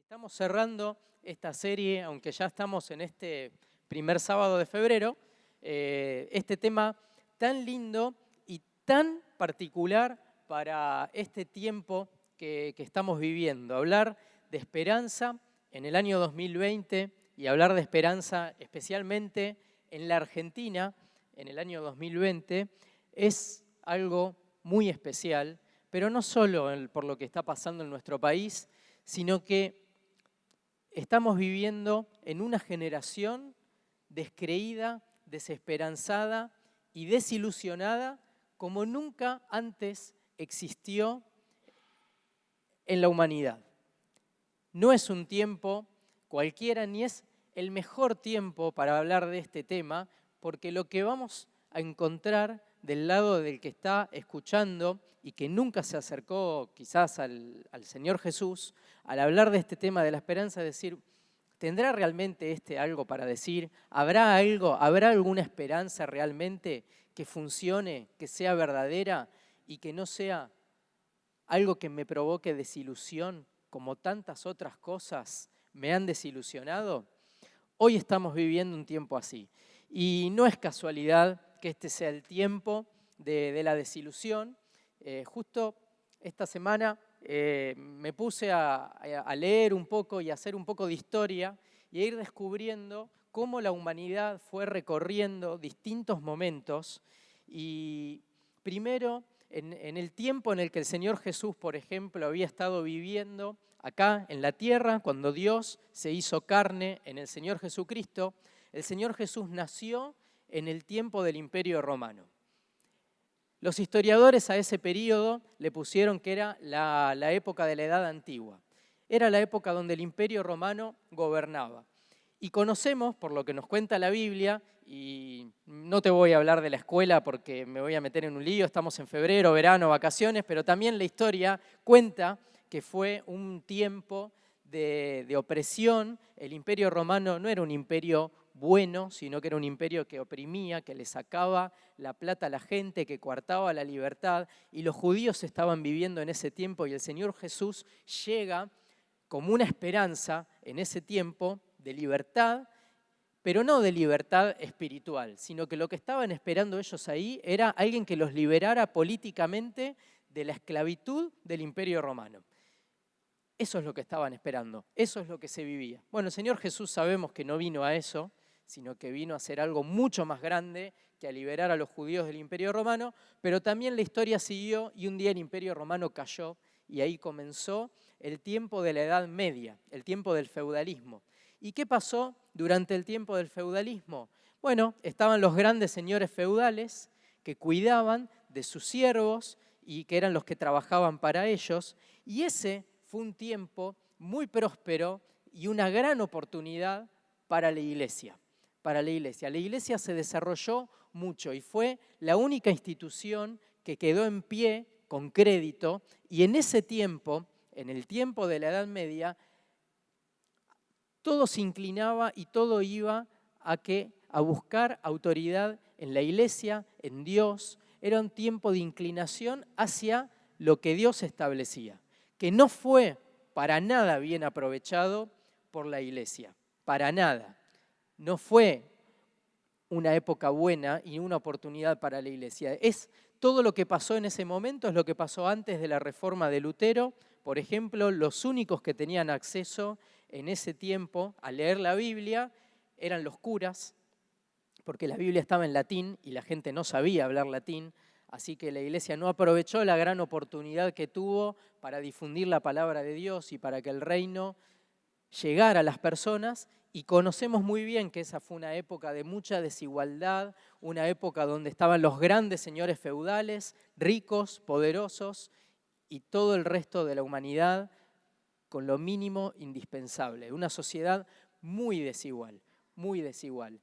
Estamos cerrando esta serie, aunque ya estamos en este primer sábado de febrero, este tema tan lindo y tan particular para este tiempo que estamos viviendo. Hablar de esperanza en el año 2020 y hablar de esperanza especialmente en la Argentina en el año 2020 es algo muy especial, pero no solo por lo que está pasando en nuestro país, sino que estamos viviendo en una generación descreída, desesperanzada y desilusionada como nunca antes existió en la humanidad. No es un tiempo cualquiera, ni es el mejor tiempo para hablar de este tema, porque lo que vamos a encontrar del lado del que está escuchando y que nunca se acercó quizás al Señor Jesús, al hablar de este tema de la esperanza, es decir, ¿tendrá realmente algo para decir? ¿Habrá alguna esperanza realmente que funcione, que sea verdadera y que no sea algo que me provoque desilusión, como tantas otras cosas me han desilusionado? Hoy estamos viviendo un tiempo así. Y no es casualidad que este sea el tiempo de la desilusión. Justo esta semana me puse a leer un poco y a hacer un poco de historia y a ir descubriendo cómo la humanidad fue recorriendo distintos momentos. Y primero, en el tiempo en el que el Señor Jesús, por ejemplo, había estado viviendo acá en la tierra, cuando Dios se hizo carne en el Señor Jesucristo, el Señor Jesús nació en el tiempo del Imperio Romano. Los historiadores a ese periodo le pusieron que era la época de la Edad Antigua. Era la época donde el Imperio Romano gobernaba. Y conocemos, por lo que nos cuenta la Biblia, y no te voy a hablar de la escuela porque me voy a meter en un lío, estamos en febrero, verano, vacaciones, pero también la historia cuenta que fue un tiempo de opresión. El Imperio Romano no era un imperio bueno, sino que era un imperio que oprimía, que le sacaba la plata a la gente, que coartaba la libertad, y los judíos estaban viviendo en ese tiempo, y el Señor Jesús llega como una esperanza en ese tiempo de libertad, pero no de libertad espiritual, sino que lo que estaban esperando ellos ahí era alguien que los liberara políticamente de la esclavitud del Imperio Romano. Eso es lo que estaban esperando, eso es lo que se vivía. Bueno, el Señor Jesús sabemos que no vino a eso, sino que vino a hacer algo mucho más grande que a liberar a los judíos del Imperio Romano, pero también la historia siguió y un día el Imperio Romano cayó y ahí comenzó el tiempo de la Edad Media, el tiempo del feudalismo. ¿Y qué pasó durante el tiempo del feudalismo? Bueno, estaban los grandes señores feudales que cuidaban de sus siervos y que eran los que trabajaban para ellos, y ese fue un tiempo muy próspero y una gran oportunidad para la iglesia. La iglesia se desarrolló mucho y fue la única institución que quedó en pie con crédito, y en ese tiempo, en el tiempo de la Edad Media, todo se inclinaba y todo iba a buscar autoridad en la iglesia, en Dios. Era un tiempo de inclinación hacia lo que Dios establecía, que no fue para nada bien aprovechado por la iglesia, para nada. No fue una época buena y una oportunidad para la iglesia. Es todo lo que pasó en ese momento, es lo que pasó antes de la reforma de Lutero. Por ejemplo, los únicos que tenían acceso en ese tiempo a leer la Biblia eran los curas, porque la Biblia estaba en latín y la gente no sabía hablar latín, así que la iglesia no aprovechó la gran oportunidad que tuvo para difundir la palabra de Dios y para que el reino llegara a las personas, y conocemos muy bien que esa fue una época de mucha desigualdad, una época donde estaban los grandes señores feudales, ricos, poderosos, y todo el resto de la humanidad con lo mínimo indispensable. Una sociedad muy desigual, muy desigual.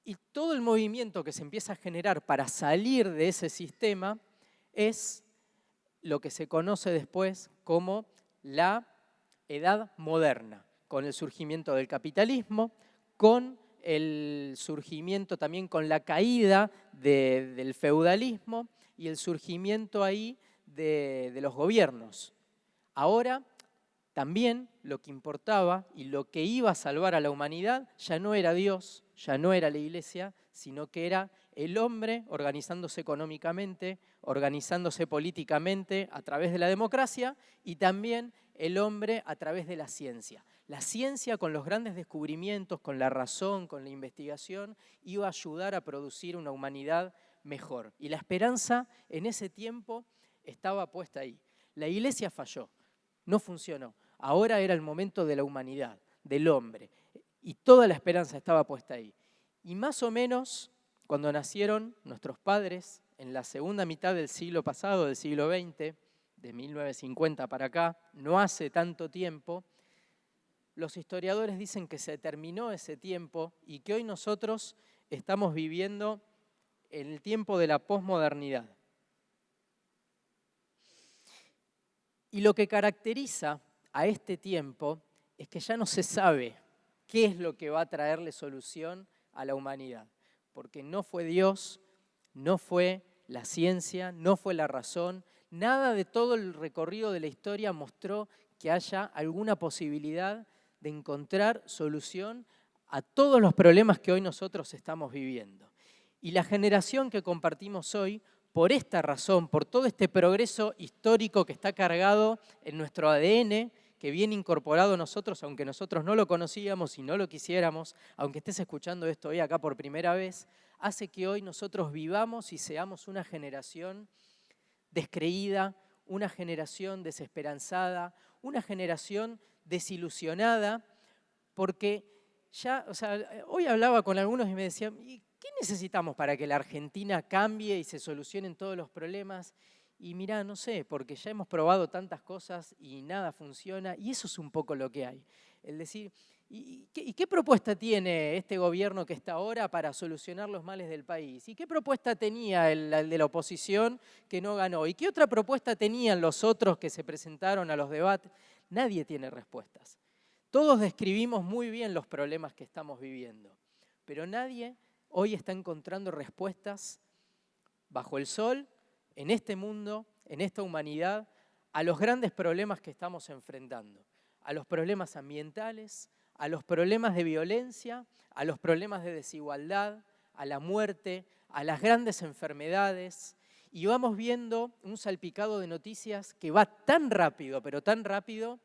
Y todo el movimiento que se empieza a generar para salir de ese sistema es lo que se conoce después como la Edad Moderna, con el surgimiento del capitalismo, con el surgimiento también, con la caída del feudalismo y el surgimiento ahí de los gobiernos. Ahora también lo que importaba y lo que iba a salvar a la humanidad ya no era Dios, ya no era la iglesia, sino que era el hombre organizándose económicamente, organizándose políticamente a través de la democracia y también el hombre a través de la ciencia. La ciencia, con los grandes descubrimientos, con la razón, con la investigación, iba a ayudar a producir una humanidad mejor. Y la esperanza en ese tiempo estaba puesta ahí. La iglesia falló, no funcionó. Ahora era el momento de la humanidad, del hombre. Y toda la esperanza estaba puesta ahí. Y más o menos, cuando nacieron nuestros padres, en la segunda mitad del siglo pasado, del siglo XX, de 1950 para acá, no hace tanto tiempo, los historiadores dicen que se terminó ese tiempo y que hoy nosotros estamos viviendo en el tiempo de la posmodernidad. Y lo que caracteriza a este tiempo es que ya no se sabe qué es lo que va a traerle solución a la humanidad, porque no fue Dios, no fue la ciencia, no fue la razón, nada de todo el recorrido de la historia mostró que haya alguna posibilidad de encontrar solución a todos los problemas que hoy nosotros estamos viviendo. Y la generación que compartimos hoy, por esta razón, por todo este progreso histórico que está cargado en nuestro ADN, que viene incorporado a nosotros, aunque nosotros no lo conocíamos y no lo quisiéramos, aunque estés escuchando esto hoy acá por primera vez, hace que hoy nosotros vivamos y seamos una generación descreída, una generación desesperanzada, una generación desilusionada, porque ya, hoy hablaba con algunos y me decían, ¿y qué necesitamos para que la Argentina cambie y se solucionen todos los problemas? Y mirá, no sé, porque ya hemos probado tantas cosas y nada funciona, y eso es un poco lo que hay. El decir, ¿y qué propuesta tiene este gobierno que está ahora para solucionar los males del país? ¿Y qué propuesta tenía el de la oposición que no ganó? ¿Y qué otra propuesta tenían los otros que se presentaron a los debates? Nadie tiene respuestas. Todos describimos muy bien los problemas que estamos viviendo, pero nadie hoy está encontrando respuestas bajo el sol, en este mundo, en esta humanidad, a los grandes problemas que estamos enfrentando, a los problemas ambientales, a los problemas de violencia, a los problemas de desigualdad, a la muerte, a las grandes enfermedades. Y vamos viendo un salpicado de noticias que va tan rápido, pero tan rápido,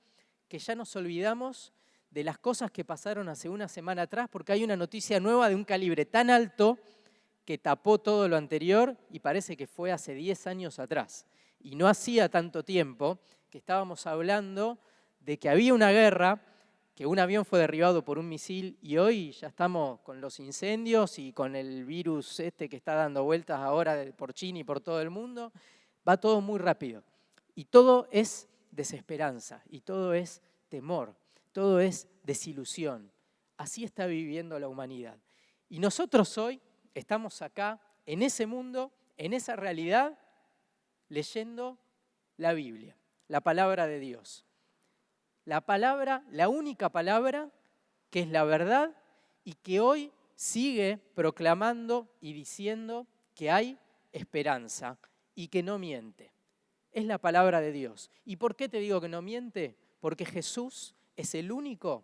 que ya nos olvidamos de las cosas que pasaron hace una semana atrás, porque hay una noticia nueva de un calibre tan alto que tapó todo lo anterior y parece que fue hace 10 años atrás. Y no hacía tanto tiempo que estábamos hablando de que había una guerra, que un avión fue derribado por un misil y hoy ya estamos con los incendios y con el virus que está dando vueltas ahora por China y por todo el mundo. Va todo muy rápido y todo es desesperanza y todo es temor, todo es desilusión. Así está viviendo la humanidad. Y nosotros hoy estamos acá, en ese mundo, en esa realidad, leyendo la Biblia, la palabra de Dios. La palabra, la única palabra que es la verdad y que hoy sigue proclamando y diciendo que hay esperanza y que no miente. Es la palabra de Dios. ¿Y por qué te digo que no miente? Porque Jesús es el único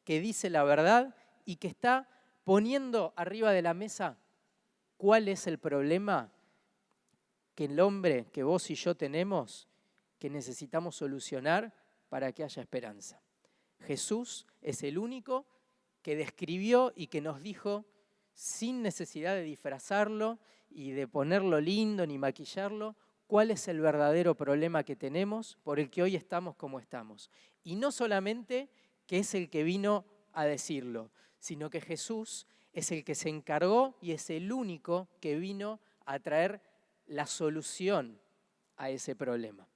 que dice la verdad y que está poniendo arriba de la mesa cuál es el problema que el hombre, que vos y yo tenemos, que necesitamos solucionar para que haya esperanza. Jesús es el único que describió y que nos dijo, sin necesidad de disfrazarlo y de ponerlo lindo ni maquillarlo, cuál es el verdadero problema que tenemos por el que hoy estamos como estamos. Y no solamente que es el que vino a decirlo, sino que Jesús es el que se encargó y es el único que vino a traer la solución a ese problema.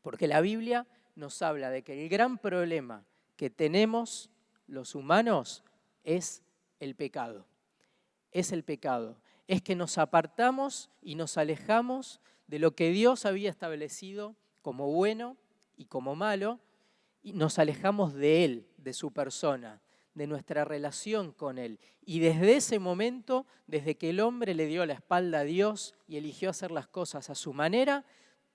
Porque la Biblia nos habla de que el gran problema que tenemos los humanos es el pecado. Es el pecado. Es que nos apartamos y nos alejamos de lo que Dios había establecido como bueno y como malo, y nos alejamos de Él, de su persona, de nuestra relación con Él. Y desde ese momento, desde que el hombre le dio la espalda a Dios y eligió hacer las cosas a su manera,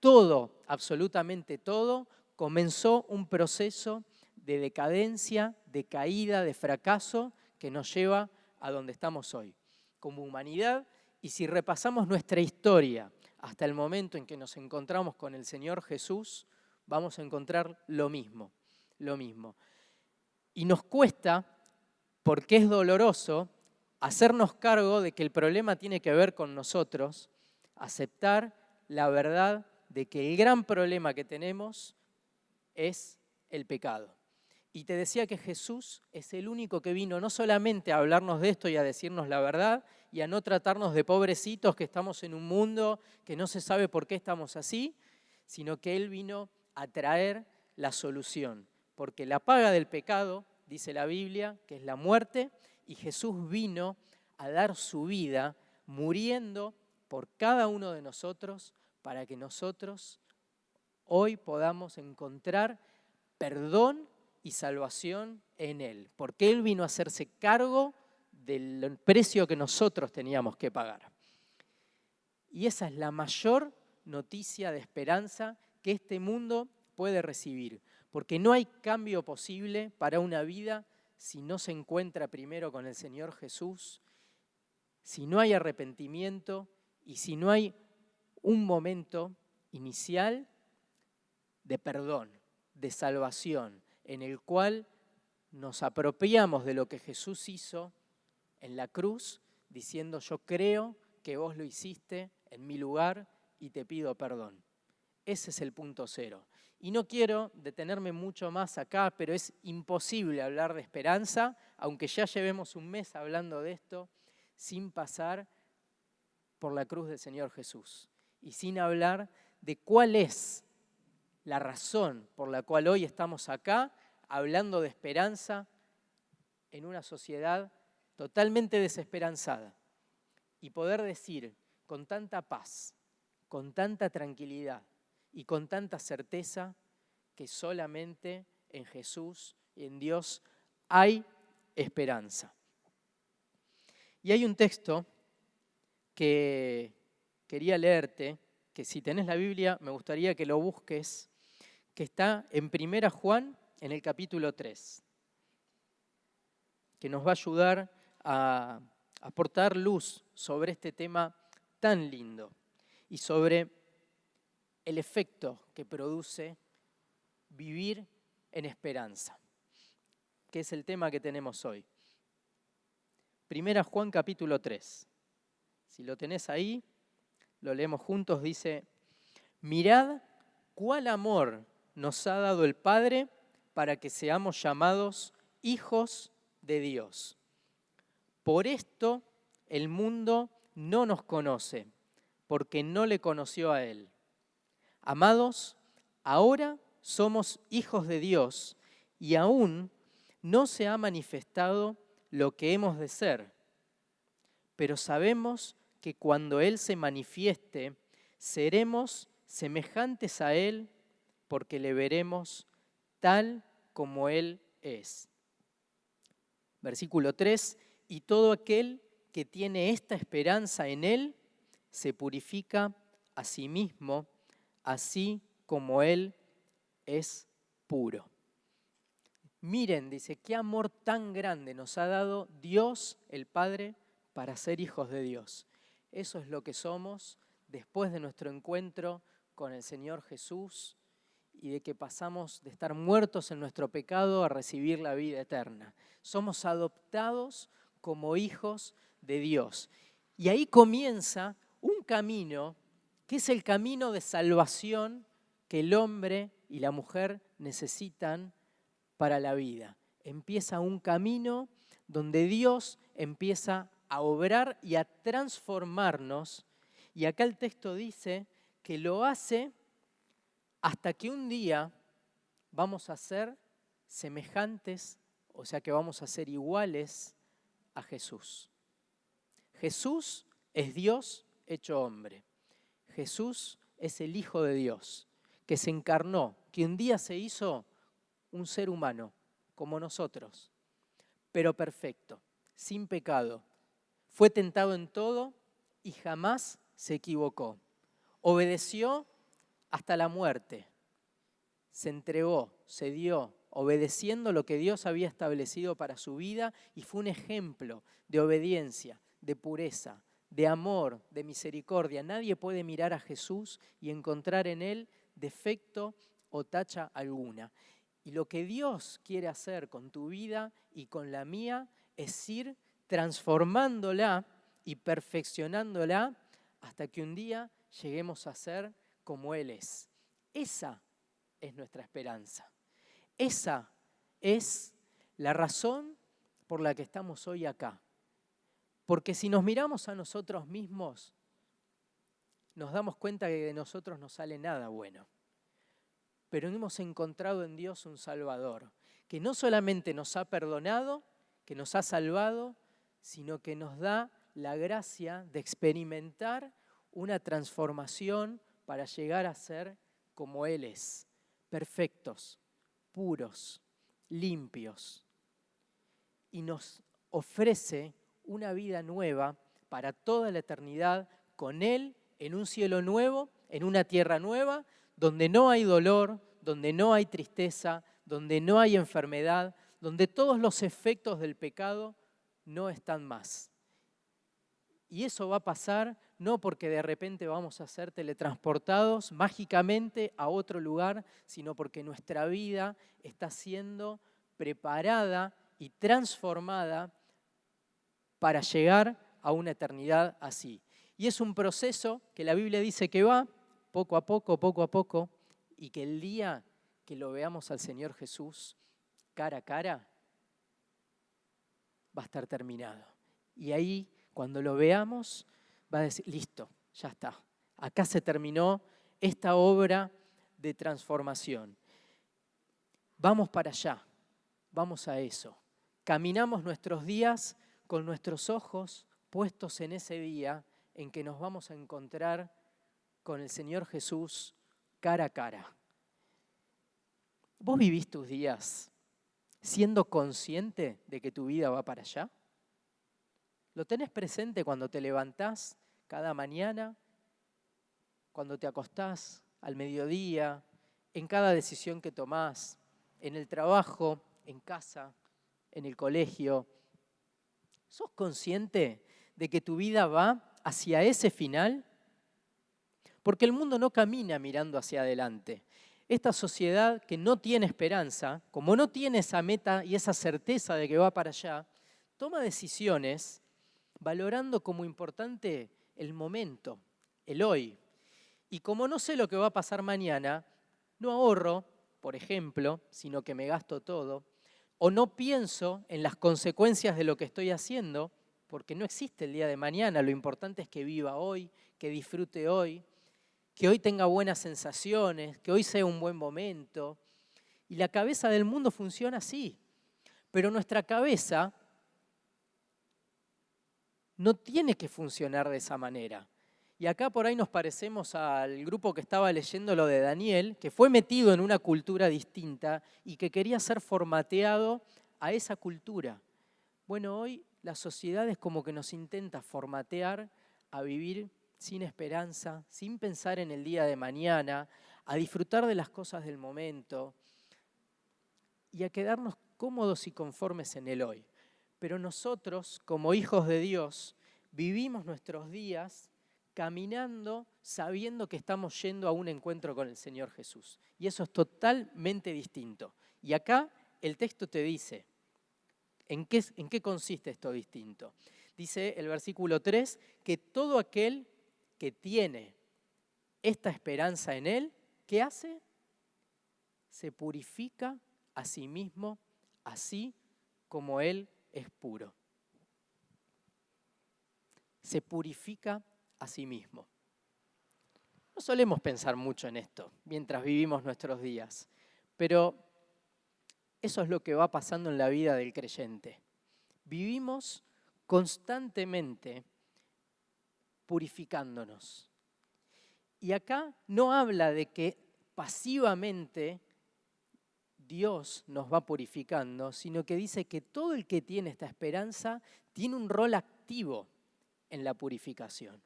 todo, absolutamente todo, comenzó un proceso de decadencia, de caída, de fracaso que nos lleva a donde estamos hoy, como humanidad. Y si repasamos nuestra historia hasta el momento en que nos encontramos con el Señor Jesús, vamos a encontrar lo mismo. Y nos cuesta, porque es doloroso, hacernos cargo de que el problema tiene que ver con nosotros, aceptar la verdad de que el gran problema que tenemos es el pecado. Y te decía que Jesús es el único que vino no solamente a hablarnos de esto y a decirnos la verdad y a no tratarnos de pobrecitos que estamos en un mundo que no se sabe por qué estamos así, sino que Él vino a traer la solución. Porque la paga del pecado, dice la Biblia, que es la muerte, y Jesús vino a dar su vida muriendo por cada uno de nosotros para que nosotros hoy podamos encontrar perdón y salvación en Él, porque Él vino a hacerse cargo del precio que nosotros teníamos que pagar. Y esa es la mayor noticia de esperanza que este mundo puede recibir, porque no hay cambio posible para una vida si no se encuentra primero con el Señor Jesús, si no hay arrepentimiento y si no hay un momento inicial de perdón, de salvación, en el cual nos apropiamos de lo que Jesús hizo en la cruz, diciendo: yo creo que vos lo hiciste en mi lugar y te pido perdón. Ese es el punto cero. Y no quiero detenerme mucho más acá, pero es imposible hablar de esperanza, aunque ya llevemos un mes hablando de esto, sin pasar por la cruz del Señor Jesús y sin hablar de cuál es la razón por la cual hoy estamos acá hablando de esperanza en una sociedad totalmente desesperanzada y poder decir con tanta paz, con tanta tranquilidad y con tanta certeza que solamente en Jesús y en Dios hay esperanza. Y hay un texto que quería leerte, que si tenés la Biblia me gustaría que lo busques, que está en 1 Juan, en el capítulo 3, que nos va a ayudar a aportar luz sobre este tema tan lindo y sobre el efecto que produce vivir en esperanza, que es el tema que tenemos hoy. 1 Juan capítulo 3. Si lo tenés ahí, lo leemos juntos, dice: mirad cuál amor nos ha dado el Padre para que seamos llamados hijos de Dios. Por esto el mundo no nos conoce, porque no le conoció a Él. Amados, ahora somos hijos de Dios y aún no se ha manifestado lo que hemos de ser, pero sabemos que cuando Él se manifieste, seremos semejantes a Él porque le veremos tal como Él es. Versículo 3, y todo aquel que tiene esta esperanza en Él se purifica a sí mismo, así como Él es puro. Miren, dice, qué amor tan grande nos ha dado Dios el Padre para ser hijos de Dios. Eso es lo que somos después de nuestro encuentro con el Señor Jesús y de que pasamos de estar muertos en nuestro pecado a recibir la vida eterna. Somos adoptados como hijos de Dios. Y ahí comienza un camino que es el camino de salvación que el hombre y la mujer necesitan para la vida. Empieza un camino donde Dios empieza a obrar y a transformarnos. Y acá el texto dice que lo hace hasta que un día vamos a ser semejantes, o sea que vamos a ser iguales a Jesús. Jesús es Dios hecho hombre. Jesús es el Hijo de Dios, que se encarnó, que un día se hizo un ser humano como nosotros, pero perfecto, sin pecado. Fue tentado en todo y jamás se equivocó. Obedeció hasta la muerte, se entregó, se dio, obedeciendo lo que Dios había establecido para su vida y fue un ejemplo de obediencia, de pureza, de amor, de misericordia. Nadie puede mirar a Jesús y encontrar en Él defecto o tacha alguna. Y lo que Dios quiere hacer con tu vida y con la mía es ir transformándola y perfeccionándola hasta que un día lleguemos a ser como Él es. Esa es nuestra esperanza. Esa es la razón por la que estamos hoy acá. Porque si nos miramos a nosotros mismos, nos damos cuenta que de nosotros no sale nada bueno. Pero hemos encontrado en Dios un Salvador, que no solamente nos ha perdonado, que nos ha salvado, sino que nos da la gracia de experimentar una transformación para llegar a ser como Él es, perfectos, puros, limpios. Y nos ofrece una vida nueva para toda la eternidad con Él en un cielo nuevo, en una tierra nueva, donde no hay dolor, donde no hay tristeza, donde no hay enfermedad, donde todos los efectos del pecado no están más. Y eso va a pasar no porque de repente vamos a ser teletransportados mágicamente a otro lugar, sino porque nuestra vida está siendo preparada y transformada para llegar a una eternidad así. Y es un proceso que la Biblia dice que va poco a poco, y que el día que lo veamos al Señor Jesús cara a cara, va a estar terminado. Y ahí, cuando lo veamos, va a decir, listo, ya está. Acá se terminó esta obra de transformación. Vamos para allá, vamos a eso. Caminamos nuestros días con nuestros ojos puestos en ese día en que nos vamos a encontrar con el Señor Jesús cara a cara. ¿Vos vivís tus días siendo consciente de que tu vida va para allá? ¿Lo tenés presente cuando te levantás cada mañana, cuando te acostás al mediodía, en cada decisión que tomás, en el trabajo, en casa, en el colegio? ¿Sos consciente de que tu vida va hacia ese final? Porque el mundo no camina mirando hacia adelante. Esta sociedad que no tiene esperanza, como no tiene esa meta y esa certeza de que va para allá, toma decisiones valorando como importante el momento, el hoy. Y como no sé lo que va a pasar mañana, no ahorro, por ejemplo, sino que me gasto todo, o no pienso en las consecuencias de lo que estoy haciendo, porque no existe el día de mañana. Lo importante es que viva hoy, que disfrute hoy, que hoy tenga buenas sensaciones, que hoy sea un buen momento. Y la cabeza del mundo funciona así. Pero nuestra cabeza no tiene que funcionar de esa manera. Y acá por ahí nos parecemos al grupo que estaba leyendo lo de Daniel, que fue metido en una cultura distinta y que quería ser formateado a esa cultura. Bueno, hoy la sociedad es como que nos intenta formatear a vivir sin esperanza, sin pensar en el día de mañana, a disfrutar de las cosas del momento y a quedarnos cómodos y conformes en el hoy. Pero nosotros, como hijos de Dios, vivimos nuestros días caminando sabiendo que estamos yendo a un encuentro con el Señor Jesús. Y eso es totalmente distinto. Y acá el texto te dice, ¿en qué consiste esto distinto? Dice el versículo 3, que todo aquel que tiene esta esperanza en Él, ¿qué hace? Se purifica a sí mismo, así como Él es puro. Se purifica a sí mismo. No solemos pensar mucho en esto mientras vivimos nuestros días, pero eso es lo que va pasando en la vida del creyente. Vivimos constantemente purificándonos. Y acá no habla de que pasivamente Dios nos va purificando, sino que dice que todo el que tiene esta esperanza tiene un rol activo en la purificación.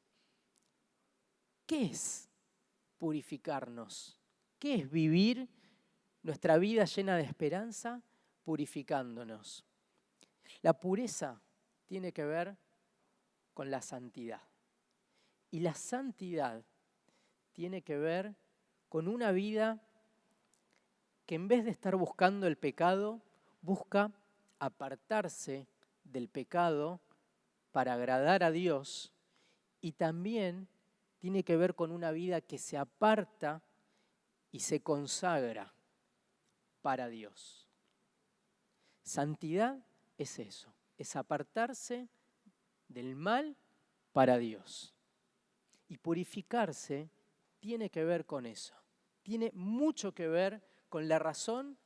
¿Qué es purificarnos? ¿Qué es vivir nuestra vida llena de esperanza, purificándonos. La pureza tiene que ver con la santidad. Y la santidad tiene que ver con una vida que en vez de estar buscando el pecado, busca apartarse del pecado para agradar a Dios, y también tiene que ver con una vida que se aparta y se consagra para Dios. Santidad es eso, es apartarse del mal para Dios. Y purificarse tiene que ver con eso, tiene mucho que ver con la razón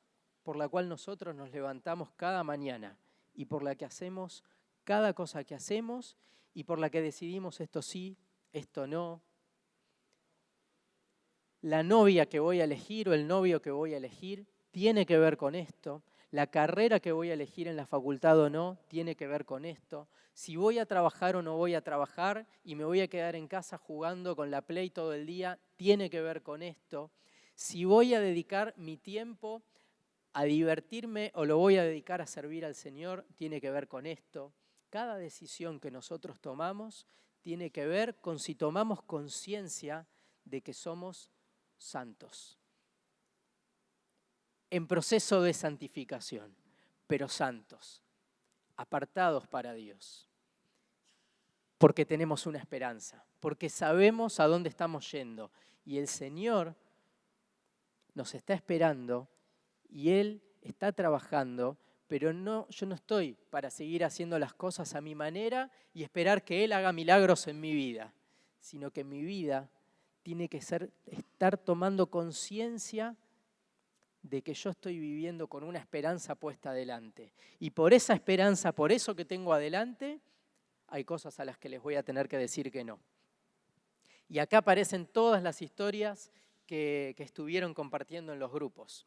por la cual nosotros nos levantamos cada mañana y por la que hacemos cada cosa que hacemos y por la que decidimos esto sí, esto no. La novia que voy a elegir o el novio que voy a elegir tiene que ver con esto. La carrera que voy a elegir en la facultad o no tiene que ver con esto. Si voy a trabajar o no voy a trabajar y me voy a quedar en casa jugando con la Play todo el día, tiene que ver con esto. Si voy a dedicar mi tiempo a divertirme o lo voy a dedicar a servir al Señor, tiene que ver con esto. Cada decisión que nosotros tomamos tiene que ver con si tomamos conciencia de que somos santos. En proceso de santificación, pero santos, apartados para Dios. Porque tenemos una esperanza, porque sabemos a dónde estamos yendo y el Señor nos está esperando y Él está trabajando, pero yo no estoy para seguir haciendo las cosas a mi manera y esperar que Él haga milagros en mi vida, sino que mi vida tiene que estar tomando conciencia de que yo estoy viviendo con una esperanza puesta adelante. Y por esa esperanza, por eso que tengo adelante, hay cosas a las que les voy a tener que decir que no. Y acá aparecen todas las historias que estuvieron compartiendo en los grupos.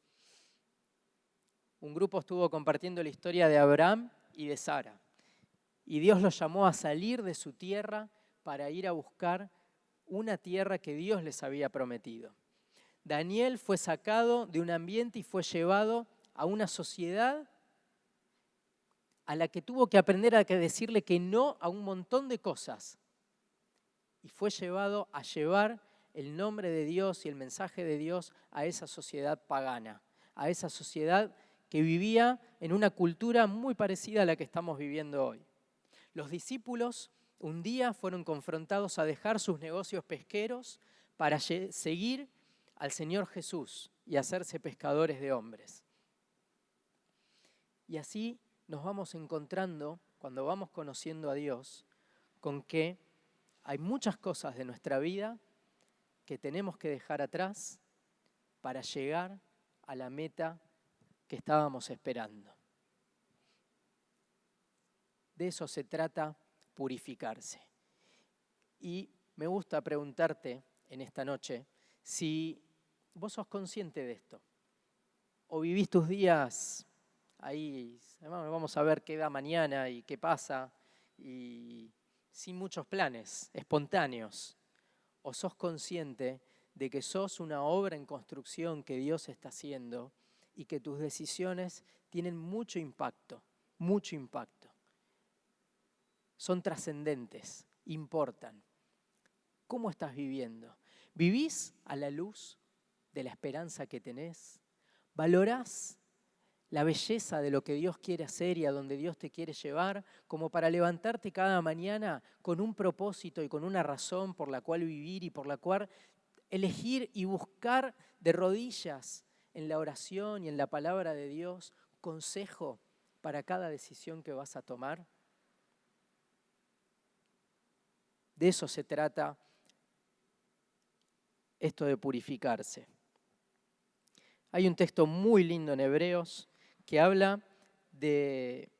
Un grupo estuvo compartiendo la historia de Abraham y de Sara. Y Dios los llamó a salir de su tierra para ir a buscar una tierra que Dios les había prometido. Daniel fue sacado de un ambiente y fue llevado a una sociedad a la que tuvo que aprender a decirle que no a un montón de cosas. Y fue llevado a llevar el nombre de Dios y el mensaje de Dios a esa sociedad pagana, a esa sociedad que vivía en una cultura muy parecida a la que estamos viviendo hoy. Los discípulos un día fueron confrontados a dejar sus negocios pesqueros para seguir al Señor Jesús y hacerse pescadores de hombres. Y así nos vamos encontrando, cuando vamos conociendo a Dios, con que hay muchas cosas de nuestra vida que tenemos que dejar atrás para llegar a la meta que estábamos esperando. De eso se trata purificarse. Y me gusta preguntarte en esta noche si vos sos consciente de esto o vivís tus días ahí, vamos a ver qué da mañana y qué pasa, y sin muchos planes, espontáneos, o sos consciente de que sos una obra en construcción que Dios está haciendo y que tus decisiones tienen mucho impacto, mucho impacto. Son trascendentes, importan. ¿Cómo estás viviendo? ¿Vivís a la luz de la esperanza que tenés? ¿Valorás la belleza de lo que Dios quiere hacer y a donde Dios te quiere llevar, como para levantarte cada mañana con un propósito y con una razón por la cual vivir y por la cual elegir y buscar de rodillas en la oración y en la palabra de Dios consejo para cada decisión que vas a tomar? De eso se trata esto de purificarse. Hay un texto muy lindo en Hebreos que habla de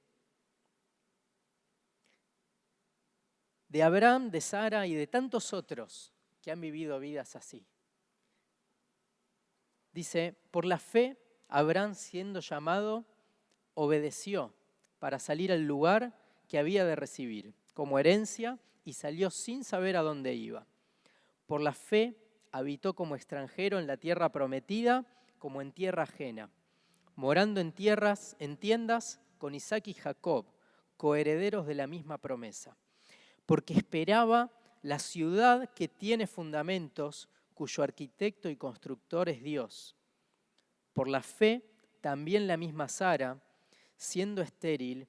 Abraham, de Sara y de tantos otros que han vivido vidas así. Dice, por la fe, Abraham, siendo llamado, obedeció para salir al lugar que había de recibir como herencia y salió sin saber a dónde iba. Por la fe, habitó como extranjero en la tierra prometida, como en tierra ajena, morando en tiendas con Isaac y Jacob, coherederos de la misma promesa, porque esperaba la ciudad que tiene fundamentos, cuyo arquitecto y constructor es Dios. Por la fe, también la misma Sara, siendo estéril,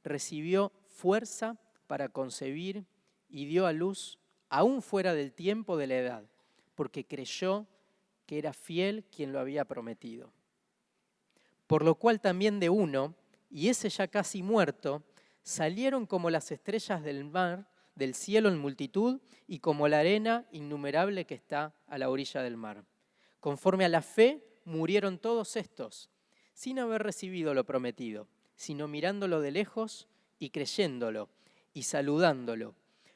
recibió fuerza para concebir y dio a luz aún fuera del tiempo de la edad, porque creyó que era fiel quien lo había prometido. Por lo cual también de uno, y ese ya casi muerto, salieron como las estrellas del mar, del cielo en multitud, y como la arena innumerable que está a la orilla del mar. Conforme a la fe, murieron todos estos, sin haber recibido lo prometido, sino mirándolo de lejos y creyéndolo y saludándolo,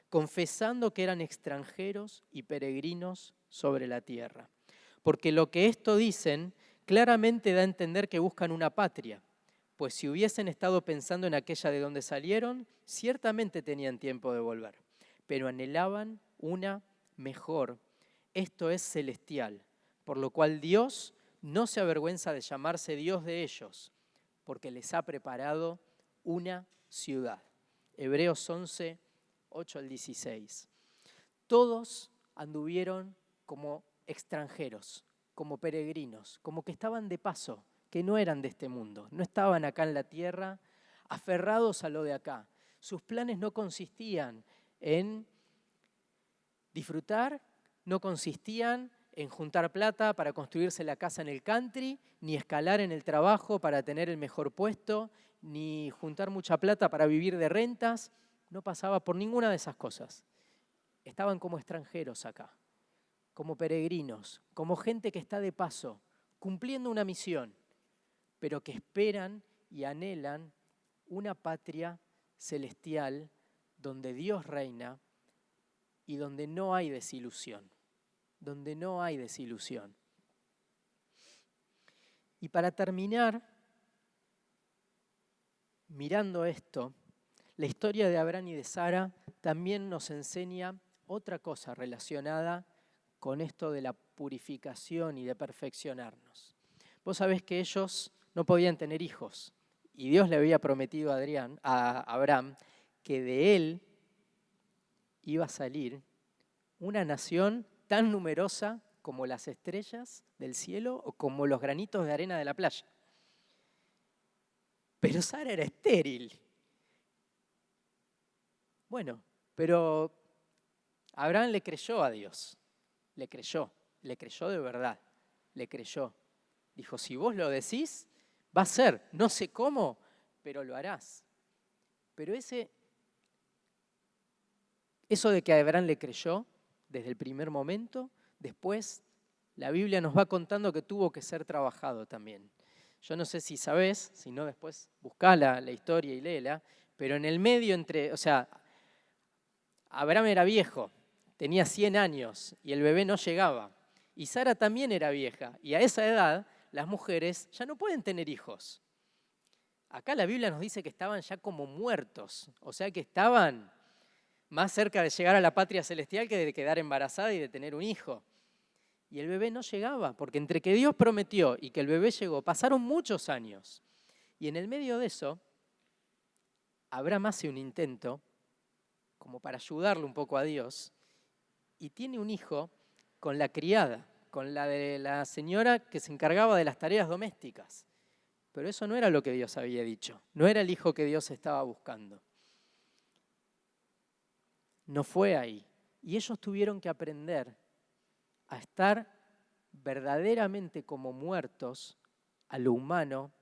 confesando que eran extranjeros y peregrinos sobre la tierra. Porque lo que esto dicen claramente da a entender que buscan una patria, pues si hubiesen estado pensando en aquella de donde salieron, ciertamente tenían tiempo de volver, pero anhelaban una mejor, esto es celestial, por lo cual Dios no se avergüenza de llamarse Dios de ellos, porque les ha preparado una ciudad. Hebreos 11, 8 al 16. Todos anduvieron como extranjeros, como peregrinos, como que estaban de paso, que no eran de este mundo, no estaban acá en la tierra, aferrados a lo de acá. Sus planes no consistían en disfrutar, no consistían en juntar plata para construirse la casa en el country, ni escalar en el trabajo para tener el mejor puesto, ni juntar mucha plata para vivir de rentas. No pasaba por ninguna de esas cosas. Estaban como extranjeros acá, como peregrinos, como gente que está de paso, cumpliendo una misión, pero que esperan y anhelan una patria celestial donde Dios reina y donde no hay desilusión, donde no hay desilusión. Y para terminar, mirando esto, la historia de Abraham y de Sara también nos enseña otra cosa relacionada con esto de la purificación y de perfeccionarnos. Vos sabés que ellos no podían tener hijos y Dios le había prometido a Abraham que de él iba a salir una nación tan numerosa como las estrellas del cielo o como los granitos de arena de la playa. Pero Sara era estéril. Bueno, pero Abraham le creyó a Dios, le creyó de verdad, le creyó. Dijo, si vos lo decís, va a ser, no sé cómo, pero lo harás. Pero eso de que Abraham le creyó desde el primer momento, después la Biblia nos va contando que tuvo que ser trabajado también. Yo no sé si sabés, si no después buscá la historia y léela, pero en el medio Abraham era viejo, tenía 100 años y el bebé no llegaba. Y Sara también era vieja y a esa edad las mujeres ya no pueden tener hijos. Acá la Biblia nos dice que estaban ya como muertos, o sea que estaban más cerca de llegar a la patria celestial que de quedar embarazada y de tener un hijo. Y el bebé no llegaba, porque entre que Dios prometió y que el bebé llegó, pasaron muchos años. Y en el medio de eso, Abraham hace un intento, como para ayudarle un poco a Dios, y tiene un hijo con la criada, con la de la señora que se encargaba de las tareas domésticas. Pero eso no era lo que Dios había dicho, no era el hijo que Dios estaba buscando. No fue ahí. Y ellos tuvieron que aprender a estar verdaderamente como muertos a lo humano,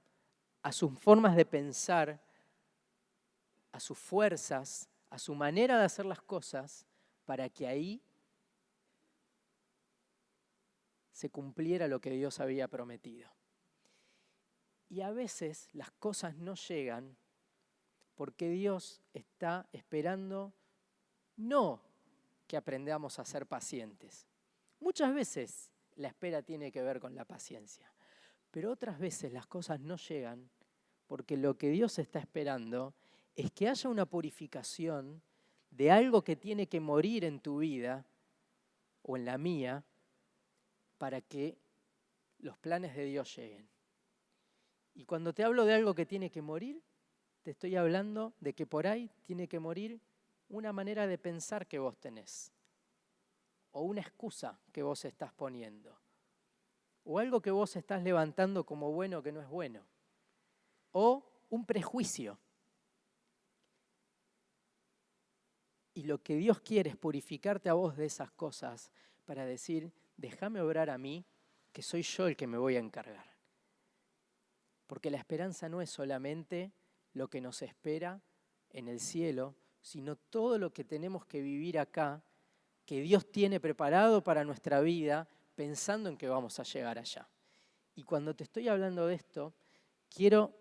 a sus formas de pensar, a sus fuerzas, a su manera de hacer las cosas, para que ahí se cumpliera lo que Dios había prometido. Y a veces las cosas no llegan porque Dios está esperando no que aprendamos a ser pacientes. Muchas veces la espera tiene que ver con la paciencia, pero otras veces las cosas no llegan porque lo que Dios está esperando es que haya una purificación de algo que tiene que morir en tu vida o en la mía para que los planes de Dios lleguen. Y cuando te hablo de algo que tiene que morir, te estoy hablando de que por ahí tiene que morir una manera de pensar que vos tenés, o una excusa que vos estás poniendo, o algo que vos estás levantando como bueno que no es bueno, o un prejuicio. Y lo que Dios quiere es purificarte a vos de esas cosas para decir, déjame obrar a mí, que soy yo el que me voy a encargar. Porque la esperanza no es solamente lo que nos espera en el cielo, sino todo lo que tenemos que vivir acá, que Dios tiene preparado para nuestra vida, pensando en que vamos a llegar allá. Y cuando te estoy hablando de esto, quiero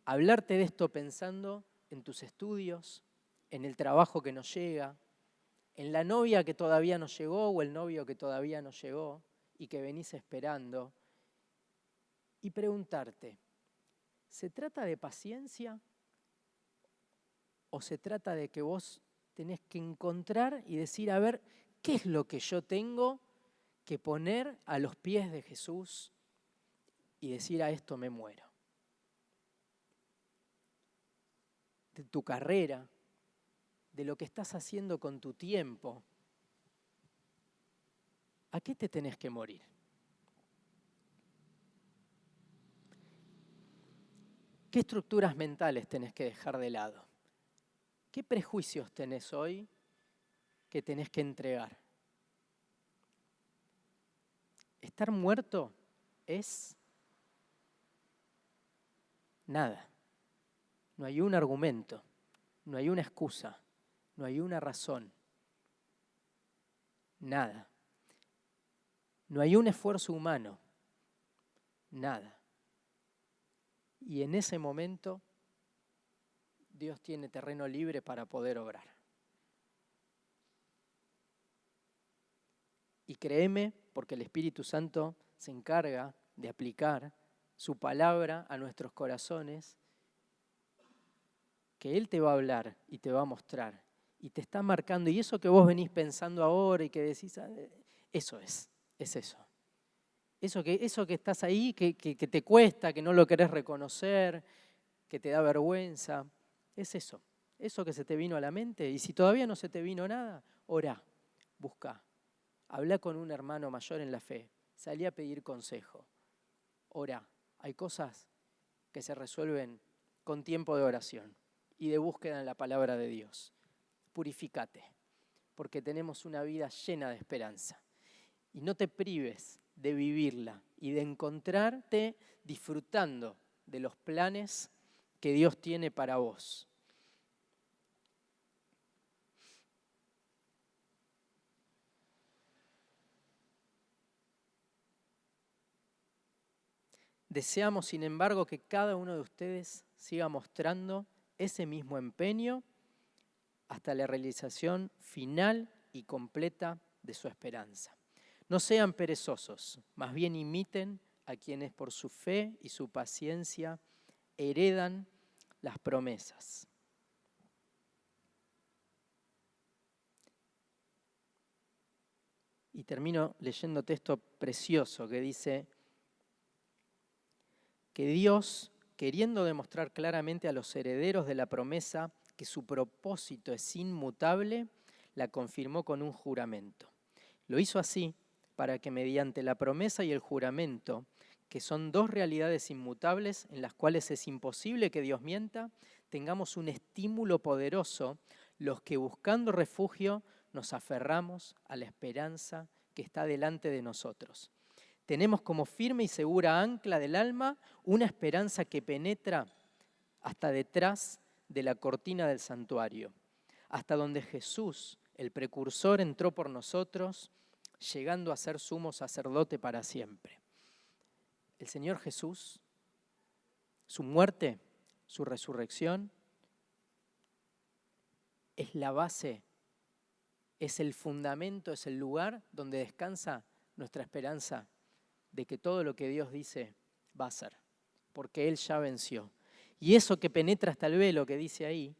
hablarte de esto pensando en tus estudios, en el trabajo que nos llega, en la novia que todavía no llegó o el novio que todavía no llegó y que venís esperando, y preguntarte, ¿se trata de paciencia o se trata de que vos tenés que encontrar y decir, a ver, ¿qué es lo que yo tengo que poner a los pies de Jesús y decir, a esto me muero? De tu carrera, de lo que estás haciendo con tu tiempo, ¿a qué te tenés que morir? ¿Qué estructuras mentales tenés que dejar de lado? ¿Qué prejuicios tenés hoy que tenés que entregar? Estar muerto es nada. No hay un argumento, no hay una excusa, no hay una razón. Nada. No hay un esfuerzo humano. Nada. Y en ese momento Dios tiene terreno libre para poder obrar. Y créeme, porque el Espíritu Santo se encarga de aplicar su palabra a nuestros corazones, que Él te va a hablar y te va a mostrar y te está marcando. Y eso que vos venís pensando ahora y que decís, eso es eso. Eso que estás ahí, que te cuesta, que no lo querés reconocer, que te da vergüenza, es eso. Eso que se te vino a la mente. Y si todavía no se te vino nada, orá, buscá. Hablá con un hermano mayor en la fe. Salí a pedir consejo. Orá. Hay cosas que se resuelven con tiempo de oración y de búsqueda en la palabra de Dios. Purifícate, porque tenemos una vida llena de esperanza. Y no te prives de vivirla y de encontrarte disfrutando de los planes que Dios tiene para vos. Deseamos, sin embargo, que cada uno de ustedes siga mostrando ese mismo empeño hasta la realización final y completa de su esperanza. No sean perezosos, más bien imiten a quienes por su fe y su paciencia heredan las promesas. Y termino leyendo texto precioso que dice que Dios, queriendo demostrar claramente a los herederos de la promesa que su propósito es inmutable, la confirmó con un juramento. Lo hizo así para que mediante la promesa y el juramento, que son dos realidades inmutables en las cuales es imposible que Dios mienta, tengamos un estímulo poderoso los que buscando refugio nos aferramos a la esperanza que está delante de nosotros. Tenemos como firme y segura ancla del alma una esperanza que penetra hasta detrás de la cortina del santuario, hasta donde Jesús, el precursor, entró por nosotros, llegando a ser sumo sacerdote para siempre. El Señor Jesús, su muerte, su resurrección, es la base, es el fundamento, es el lugar donde descansa nuestra esperanza de que todo lo que Dios dice va a ser, porque Él ya venció. Y eso que penetra hasta el velo que dice ahí,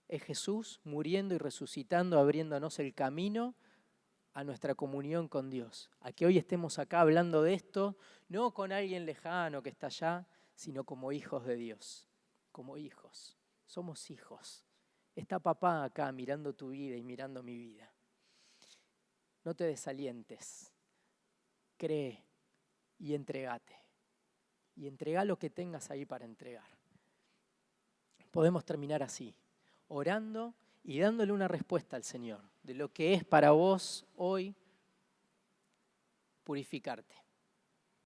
es Jesús muriendo y resucitando, abriéndonos el camino a nuestra comunión con Dios, a que hoy estemos acá hablando de esto, no con alguien lejano que está allá, sino como hijos de Dios, como hijos. Somos hijos. Está papá acá mirando tu vida y mirando mi vida. No te desalientes, cree y entregate. Y entrega lo que tengas ahí para entregar. Podemos terminar así, orando y dándole una respuesta al Señor de lo que es para vos hoy purificarte.